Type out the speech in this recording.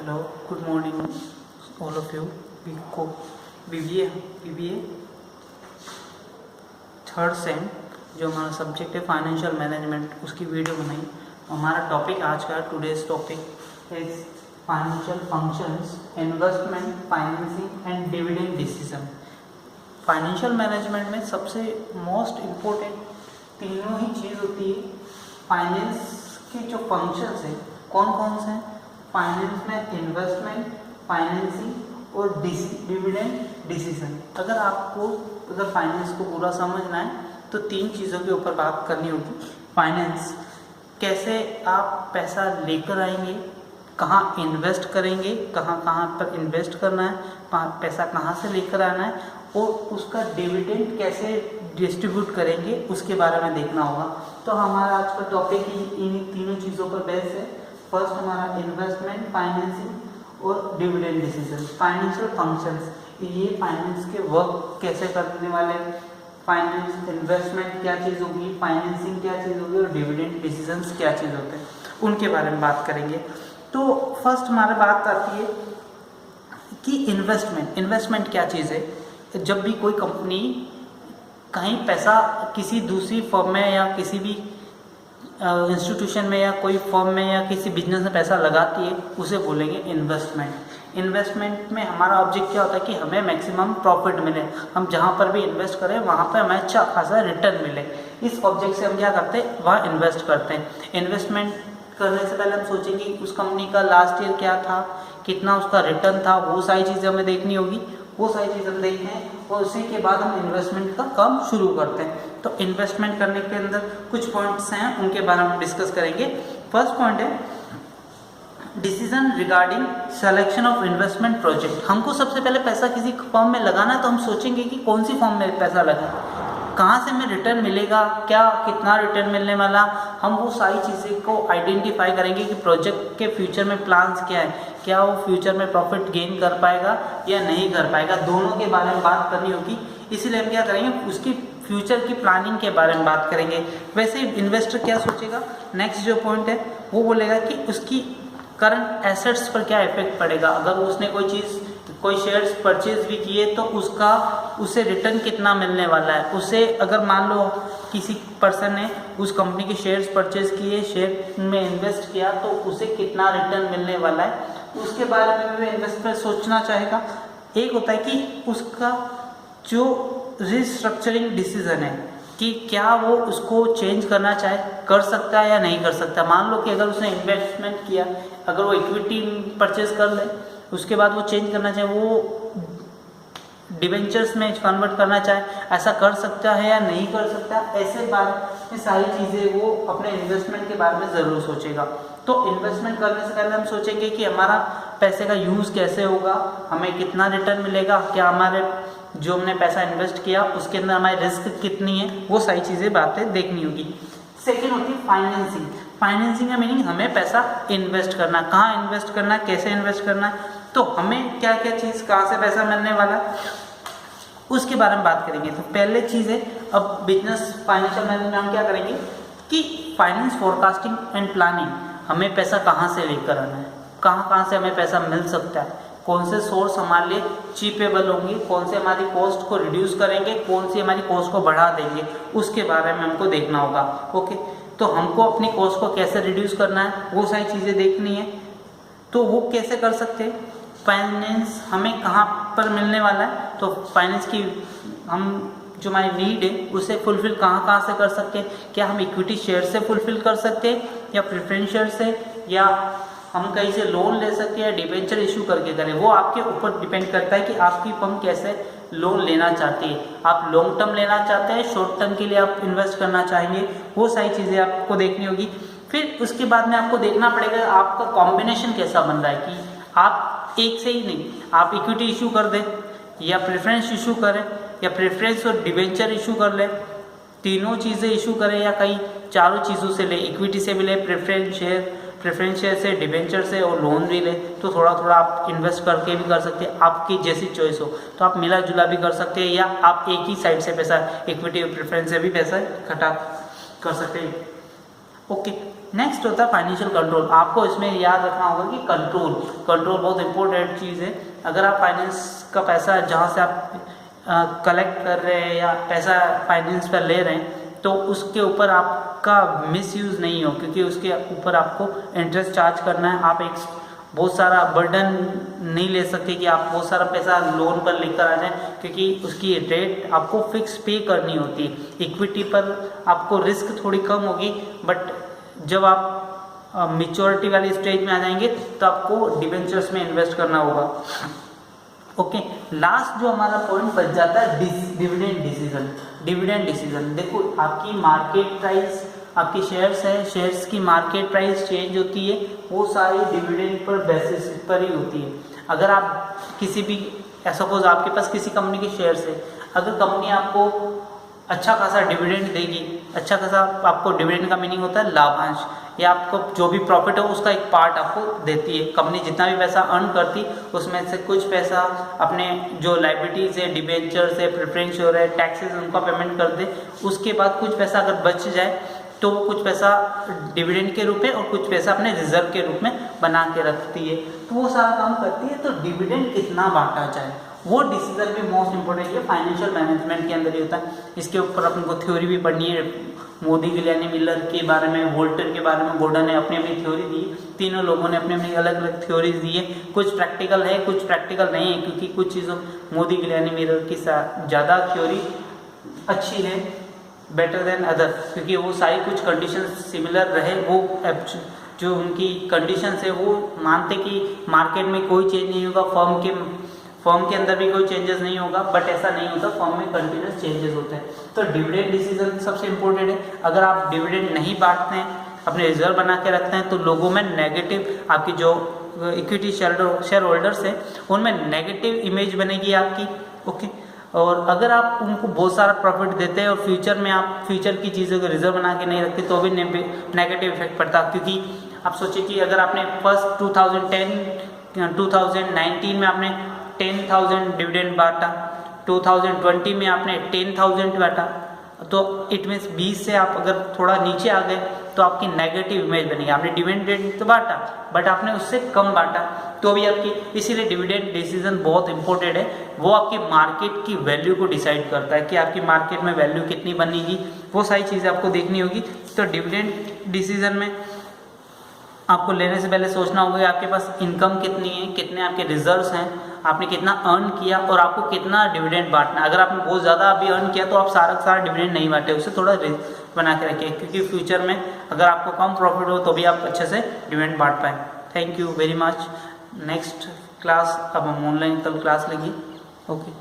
Hello, good morning all of you. BBA third same जो हमारा subject है financial management, उसकी वीडियो बनाई। हमारा टॉपिक आज का today's topic is financial functions, investment, financing and dividend decision. Financial management में सबसे मोस्ट इम्पोर्टेंट तीनों ही चीज़ होती है। फाइनेंस के जो फंक्शंस है कौन कौन से हैं? फाइनेंस में इन्वेस्टमेंट, फाइनेंसिंग और डिविडेंड डिसीजन। अगर फाइनेंस को पूरा समझना है तो तीन चीज़ों के ऊपर बात करनी होगी। फाइनेंस, कैसे आप पैसा लेकर आएंगे, कहाँ इन्वेस्ट करेंगे, कहाँ कहाँ पर इन्वेस्ट करना है, पैसा कहाँ से लेकर आना है, और उसका डिविडेंड कैसे डिस्ट्रीब्यूट करेंगे, उसके बारे में देखना होगा। तो हमारा आज का टॉपिक ही इन तीनों चीज़ों पर बेस है। फर्स्ट हमारा इन्वेस्टमेंट, फाइनेंसिंग और डिविडेंड डिसीजन। फाइनेंशियल फंक्शंस, ये फाइनेंस के वर्क कैसे करने वाले, फाइनेंस इन्वेस्टमेंट क्या चीज़ होगी, फाइनेंसिंग क्या चीज़ होगी और डिविडेंड डिसीजंस क्या चीज़ होते हैं, उनके बारे में बात करेंगे। तो फर्स्ट हमारी बात आती है कि इन्वेस्टमेंट क्या चीज़ है। जब भी कोई कंपनी कहीं पैसा किसी दूसरी फर्म में या किसी भी इंस्टीट्यूशन में या कोई फर्म में या किसी बिजनेस में पैसा लगाती है, उसे बोलेंगे इन्वेस्टमेंट। इन्वेस्टमेंट में हमारा ऑब्जेक्ट क्या होता है कि हमें मैक्सिमम प्रॉफिट मिले, हम जहाँ पर भी इन्वेस्ट करें वहाँ पर हमें अच्छा खासा रिटर्न मिले। इस ऑब्जेक्ट से हम क्या करते हैं, वहाँ इन्वेस्ट करते हैं। इन्वेस्टमेंट करने से पहले हम सोचेंगे कि उस कंपनी का लास्ट ईयर क्या था, कितना उसका रिटर्न था, वो सारी चीज़ें हमें देखनी होगी। वो सारी चीज़ हम देखते हैं और उसी के बाद हम इन्वेस्टमेंट का काम शुरू करते हैं। तो इन्वेस्टमेंट करने के अंदर कुछ पॉइंट्स हैं, उनके बारे में डिस्कस करेंगे। फर्स्ट पॉइंट है decision regarding selection of investment project. हमको सबसे पहले पैसा किसी फॉर्म में लगाना है तो हम सोचेंगे कि कौन सी फॉर्म में पैसा लगाए, कहाँ से हमें रिटर्न मिलेगा, क्या कितना रिटर्न मिलने वाला। हम वो सारी चीज़ें को आइडेंटिफाई करेंगे कि प्रोजेक्ट के फ्यूचर में प्लान्स क्या है, क्या वो फ्यूचर में प्रॉफिट गेन कर पाएगा या नहीं कर पाएगा, दोनों के बारे में बात करनी होगी। इसीलिए हम क्या करेंगे, उसकी फ्यूचर की प्लानिंग के बारे में बात करेंगे। वैसे ही इन्वेस्टर क्या सोचेगा, नेक्स्ट जो पॉइंट है वो बोलेगा कि उसकी करंट एसेट्स पर क्या इफेक्ट पड़ेगा। अगर उसने कोई शेयर्स परचेज भी किए तो उसे रिटर्न कितना मिलने वाला है। उसे अगर मान लो किसी पर्सन ने उस कंपनी के शेयर्स परचेज किए, शेयर में इन्वेस्ट किया, तो उसे कितना रिटर्न मिलने वाला है, उसके बारे में भी इन्वेस्टर सोचना चाहेगा। एक होता है कि उसका जो रिस्ट्रक्चरिंग डिसीजन है कि क्या वो उसको चेंज करना चाहे, कर सकता है या नहीं कर सकता। मान लो कि अगर उसने इन्वेस्टमेंट किया, अगर वो इक्विटी परचेज कर ले, उसके बाद वो चेंज करना चाहे, वो डिवेंचर्स में कन्वर्ट करना चाहे, ऐसा कर सकता है या नहीं कर सकता। ऐसे बारे में सारी चीज़ें वो अपने इन्वेस्टमेंट के बारे में ज़रूर सोचेगा। तो इन्वेस्टमेंट करने से पहले हम सोचेंगे कि हमारा पैसे का यूज़ कैसे होगा, हमें कितना रिटर्न मिलेगा, क्या हमारे जो हमने पैसा इन्वेस्ट किया उसके अंदर हमारी रिस्क कितनी है, वो सारी चीज़ें बातें देखनी होगी। सेकेंड होती है फाइनेंसिंग। फाइनेंसिंग का मीनिंग हमें पैसा इन्वेस्ट करना, कहाँ इन्वेस्ट करना, कैसे इन्वेस्ट करना है, तो हमें क्या क्या चीज़, कहाँ से पैसा मिलने वाला, उसके बारे में बात करेंगे। तो पहले चीज़ है, अब बिजनेस फाइनेंशियल मैनेजमेंट हम क्या करेंगे कि फाइनेंस फोरकास्टिंग एंड प्लानिंग, हमें पैसा कहाँ से लेकर आना है, कहाँ कहाँ से हमें पैसा मिल सकता है, कौन से सोर्स हमारे लिए चीपेबल होंगे, कौन से हमारी कॉस्ट को रिड्यूस करेंगे, कौन सी हमारी कॉस्ट को बढ़ा देंगे, उसके बारे में हमको देखना होगा। ओके, तो हमको अपनी कॉस्ट को कैसे रिड्यूस करना है, वो सारी चीज़ें देखनी है। तो वो कैसे कर सकते हैं, फाइनेंस हमें कहाँ पर मिलने वाला है, तो फाइनेंस की हम जो हमारी नीड है उसे फुलफिल कहाँ कहाँ से कर सकते हैं। क्या हम इक्विटी शेयर से फुलफिल कर सकते हैं या प्रेफरेंस शेयर से, या हम कहीं से लोन ले सकते हैं या डिबेंचर इशू करके करें। वो आपके ऊपर डिपेंड करता है कि आपकी फर्म कैसे लोन लेना चाहती है। आप लॉन्ग टर्म लेना चाहते हैं, शॉर्ट टर्म के लिए आप इन्वेस्ट करना चाहेंगे, वो सारी चीज़ें आपको देखनी होगी। फिर उसके बाद में आपको देखना पड़ेगा आपका कॉम्बिनेशन कैसा बन रहा है, कि आप एक से ही नहीं, आप इक्विटी इशू कर दें या प्रेफरेंस इशू करें या प्रेफरेंस और डिबेंचर इशू कर लें, तीनों चीज़ें इशू करें या कई चारों चीज़ों से ले, इक्विटी से भी ले, प्रेफरेंस शेयर से, डिबेंचर से और लोन भी ले। तो थोड़ा थोड़ा आप इन्वेस्ट करके भी कर सकते हैं, आपकी जैसी चॉइस हो। तो आप मिला जुला भी कर सकते हैं या आप एक ही साइड से पैसा, इक्विटी और प्रेफरेंस से भी पैसा इकट्ठा कर सकते हैं। ओके, नेक्स्ट होता है फाइनेंशियल कंट्रोल। आपको इसमें याद रखना होगा कि कंट्रोल बहुत इंपॉर्टेंट चीज़ है। अगर आप फाइनेंस का पैसा जहाँ से आप कलेक्ट कर रहे हैं या पैसा फाइनेंस पर ले रहे हैं तो उसके ऊपर आपका मिसयूज़ नहीं हो, क्योंकि उसके ऊपर आपको इंटरेस्ट चार्ज करना है। आप एक बहुत सारा बर्डन नहीं ले सकते कि आप बहुत सारा पैसा लोन पर लेकर आ जाएं, क्योंकि उसकी रेट आपको फिक्स पे करनी होती है। इक्विटी पर आपको रिस्क थोड़ी कम होगी, बट जब आप मैच्योरिटी वाली स्टेज में आ जाएंगे तो आपको डिबेंचर्स में इन्वेस्ट करना होगा। ओके, लास्ट जो हमारा पॉइंट बच जाता है डिविडेंड डिसीजन। देखो, आपकी मार्केट प्राइस, आपकी शेयर्स है, शेयर्स की मार्केट प्राइस चेंज होती है, वो सारी डिविडेंड पर बेसिस पर ही होती है। अगर आप किसी भी, सपोज आपके पास किसी कंपनी के शेयर्स है, अगर कंपनी आपको अच्छा खासा डिविडेंड देगी, अच्छा खासा, आपको डिविडेंड का मीनिंग होता है लाभांश, या आपको जो भी प्रॉफिट हो उसका एक पार्ट आपको देती है। कंपनी जितना भी पैसा अर्न करती उसमें से कुछ पैसा अपने जो लाइबिलिटीज है, डिबेंचर्स है, प्रेफरेंस शेयर है, टैक्सेस, उनका पेमेंट कर दे। उसके बाद कुछ पैसा अगर बच जाए तो वो कुछ पैसा डिविडेंड के रूप में और कुछ पैसा अपने रिजर्व के रूप में बना के रखती है। तो वो सारा काम करती है। तो डिविडेंड कितना बांटा जाए वो डिसीजन भी मोस्ट इंपोर्टेंट है, फाइनेंशियल मैनेजमेंट के अंदर ही होता है। इसके ऊपर अपन को थ्योरी भी पढ़नी है। मोदी, गिलानी, मिलर के बारे में, वोल्टर के बारे में, गोर्डन ने अपनी अपनी थ्योरी दी। तीनों लोगों ने अपनी अपनी अलग अलग थ्योरीज दी है। कुछ प्रैक्टिकल है, कुछ प्रैक्टिकल नहीं है, क्योंकि कुछ चीज़ों मोदी, गिलानी, मिलर की ज़्यादा थ्योरी अच्छी है, बेटर देन अदर, क्योंकि वो सारी कुछ कंडीशन सिमिलर रहे। वो जो उनकी कंडीशंस है वो मानते कि मार्केट में कोई चेंज नहीं होगा, फर्म के अंदर भी कोई चेंजेस नहीं होगा, बट ऐसा नहीं होता, फर्म में कंटिन्यूस चेंजेस होते हैं। तो डिविडेंड डिसीजन सबसे इंपॉर्टेंट है। अगर आप डिविडेंड नहीं बांटते हैं, अपने रिजर्व बना के रखते हैं, तो लोगों में नेगेटिव, आपकी जो इक्विटी शेयर होल्डर्स हैं उनमें नेगेटिव इमेज बनेगी आपकी। ओके, और अगर आप उनको बहुत सारा प्रॉफिट देते हैं और फ्यूचर में आप फ्यूचर की चीज़ों को रिजर्व बना के नहीं रखते तो भी नेगेटिव इफेक्ट पड़ता। क्योंकि आप सोचिए कि अगर आपने फर्स्ट 2019 में आपने 10,000 डिविडेंड बांटा, 2020 में आपने 10,000 बांटा, तो इट मीन्स 20 से आप अगर थोड़ा नीचे आ गए तो आपकी नेगेटिव इमेज बनेगी। आपने डिविडेंड तो बांटा बट आपने उससे कम बांटा तो भी आपकी, इसीलिए डिविडेंड डिसीजन बहुत इंपॉर्टेंट है। वो आपकी मार्केट की वैल्यू को डिसाइड करता है कि आपकी मार्केट में वैल्यू कितनी बनेगी, वो सारी चीज़ें आपको देखनी होगी। तो डिविडेंड डिसीजन में आपको लेने से पहले सोचना होगा कि आपके पास इनकम कितनी है, कितने आपके रिजर्व्स हैं, आपने कितना अर्न किया और आपको कितना डिविडेंड बांटना है। अगर आपने बहुत ज़्यादा अभी अर्न किया तो आप सारा डिविडेंड नहीं बांटे, उसे थोड़ा रिस्क बना के रखिए, क्योंकि फ्यूचर में अगर आपको कम प्रॉफिट हो तो भी आप अच्छे से डिविडेंड बांट पाएँ। Thank you very much. Next class अब हम ऑनलाइन कल क्लास लेंगे। ओके।